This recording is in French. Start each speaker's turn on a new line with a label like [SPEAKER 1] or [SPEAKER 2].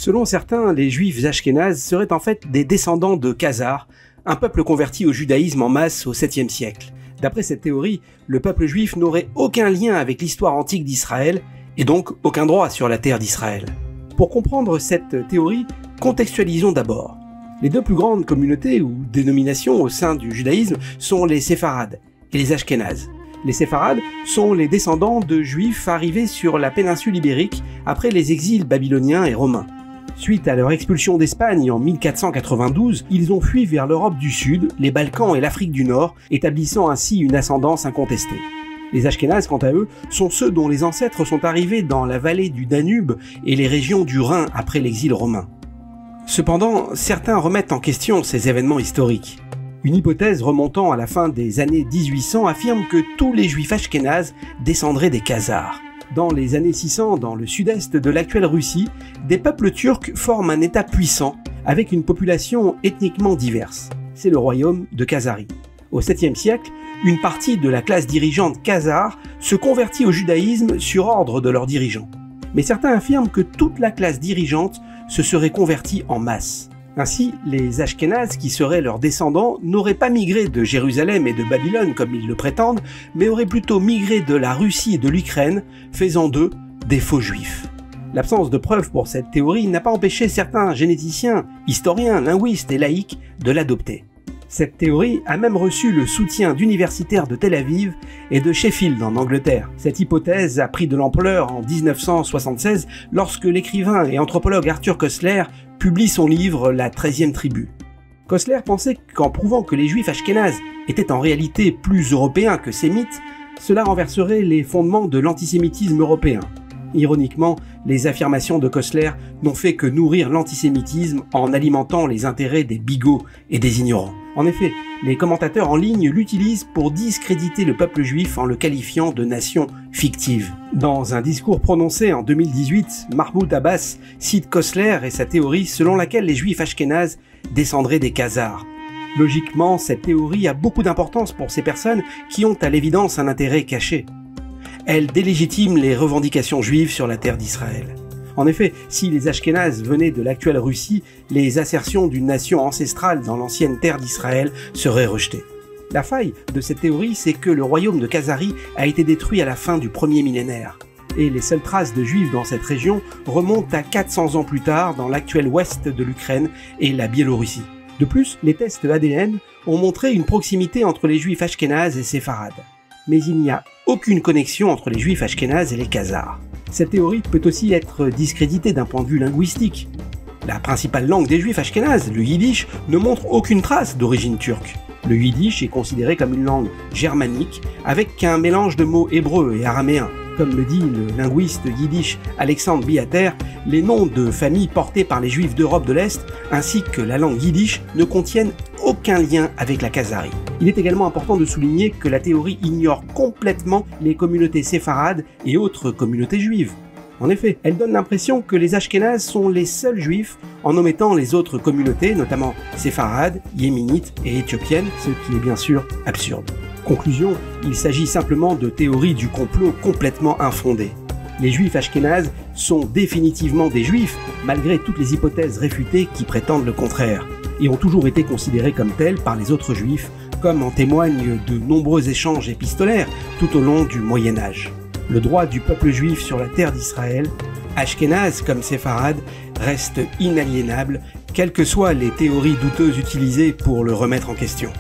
[SPEAKER 1] Selon certains, les juifs ashkénazes seraient en fait des descendants de Khazars, un peuple converti au judaïsme en masse au 7e siècle. D'après cette théorie, le peuple juif n'aurait aucun lien avec l'histoire antique d'Israël et donc aucun droit sur la terre d'Israël. Pour comprendre cette théorie, contextualisons d'abord. Les deux plus grandes communautés ou dénominations au sein du judaïsme sont les séfarades et les ashkénazes. Les séfarades sont les descendants de juifs arrivés sur la péninsule ibérique après les exils babyloniens et romains. Suite à leur expulsion d'Espagne en 1492, ils ont fui vers l'Europe du Sud, les Balkans et l'Afrique du Nord, établissant ainsi une ascendance incontestée. Les ashkénazes, quant à eux, sont ceux dont les ancêtres sont arrivés dans la vallée du Danube et les régions du Rhin après l'exil romain. Cependant, certains remettent en question ces événements historiques. Une hypothèse remontant à la fin des années 1800 affirme que tous les juifs ashkénazes descendraient des Khazars. Dans les années 600, dans le sud-est de l'actuelle Russie, des peuples turcs forment un État puissant, avec une population ethniquement diverse. C'est le royaume de Khazarie. Au 7e siècle, une partie de la classe dirigeante khazare se convertit au judaïsme sur ordre de leurs dirigeants. Mais certains affirment que toute la classe dirigeante se serait convertie en masse. Ainsi, les Ashkénazes, qui seraient leurs descendants, n'auraient pas migré de Jérusalem et de Babylone comme ils le prétendent, mais auraient plutôt migré de la Russie et de l'Ukraine, faisant d'eux des faux juifs. L'absence de preuves pour cette théorie n'a pas empêché certains généticiens, historiens, linguistes et laïcs de l'adopter. Cette théorie a même reçu le soutien d'universitaires de Tel Aviv et de Sheffield en Angleterre. Cette hypothèse a pris de l'ampleur en 1976 lorsque l'écrivain et anthropologue Arthur Koestler publie son livre La 13e tribu. Koestler pensait qu'en prouvant que les juifs ashkénazes étaient en réalité plus européens que sémites, cela renverserait les fondements de l'antisémitisme européen. Ironiquement, les affirmations de Koestler n'ont fait que nourrir l'antisémitisme en alimentant les intérêts des bigots et des ignorants. En effet, les commentateurs en ligne l'utilisent pour discréditer le peuple juif en le qualifiant de nation fictive. Dans un discours prononcé en 2018, Mahmoud Abbas cite Koestler et sa théorie selon laquelle les juifs ashkénazes descendraient des Khazars. Logiquement, cette théorie a beaucoup d'importance pour ces personnes qui ont à l'évidence un intérêt caché. Elle délégitime les revendications juives sur la terre d'Israël. En effet, si les Ashkénazes venaient de l'actuelle Russie, les assertions d'une nation ancestrale dans l'ancienne terre d'Israël seraient rejetées. La faille de cette théorie, c'est que le royaume de Khazarie a été détruit à la fin du premier millénaire. Et les seules traces de juifs dans cette région remontent à 400 ans plus tard dans l'actuel ouest de l'Ukraine et la Biélorussie. De plus, les tests ADN ont montré une proximité entre les juifs ashkénazes et séfarades. Mais il n'y a aucune connexion entre les juifs ashkénazes et les Khazars. Cette théorie peut aussi être discréditée d'un point de vue linguistique. La principale langue des juifs ashkénazes, le yiddish, ne montre aucune trace d'origine turque. Le yiddish est considéré comme une langue germanique avec un mélange de mots hébreux et araméens. Comme le dit le linguiste yiddish Alexandre Biater, les noms de familles portés par les juifs d'Europe de l'Est ainsi que la langue yiddish ne contiennent aucun lien avec la Khazarie. Il est également important de souligner que la théorie ignore complètement les communautés séfarades et autres communautés juives. En effet, elle donne l'impression que les Ashkénazes sont les seuls juifs en omettant les autres communautés, notamment séfarades, yéménites et éthiopiennes, ce qui est bien sûr absurde. Conclusion, il s'agit simplement de théories du complot complètement infondées. Les juifs ashkénazes sont définitivement des juifs, malgré toutes les hypothèses réfutées qui prétendent le contraire, et ont toujours été considérés comme tels par les autres juifs, comme en témoignent de nombreux échanges épistolaires tout au long du Moyen-Âge. Le droit du peuple juif sur la terre d'Israël, ashkénaze comme séfarade, reste inaliénable, quelles que soient les théories douteuses utilisées pour le remettre en question.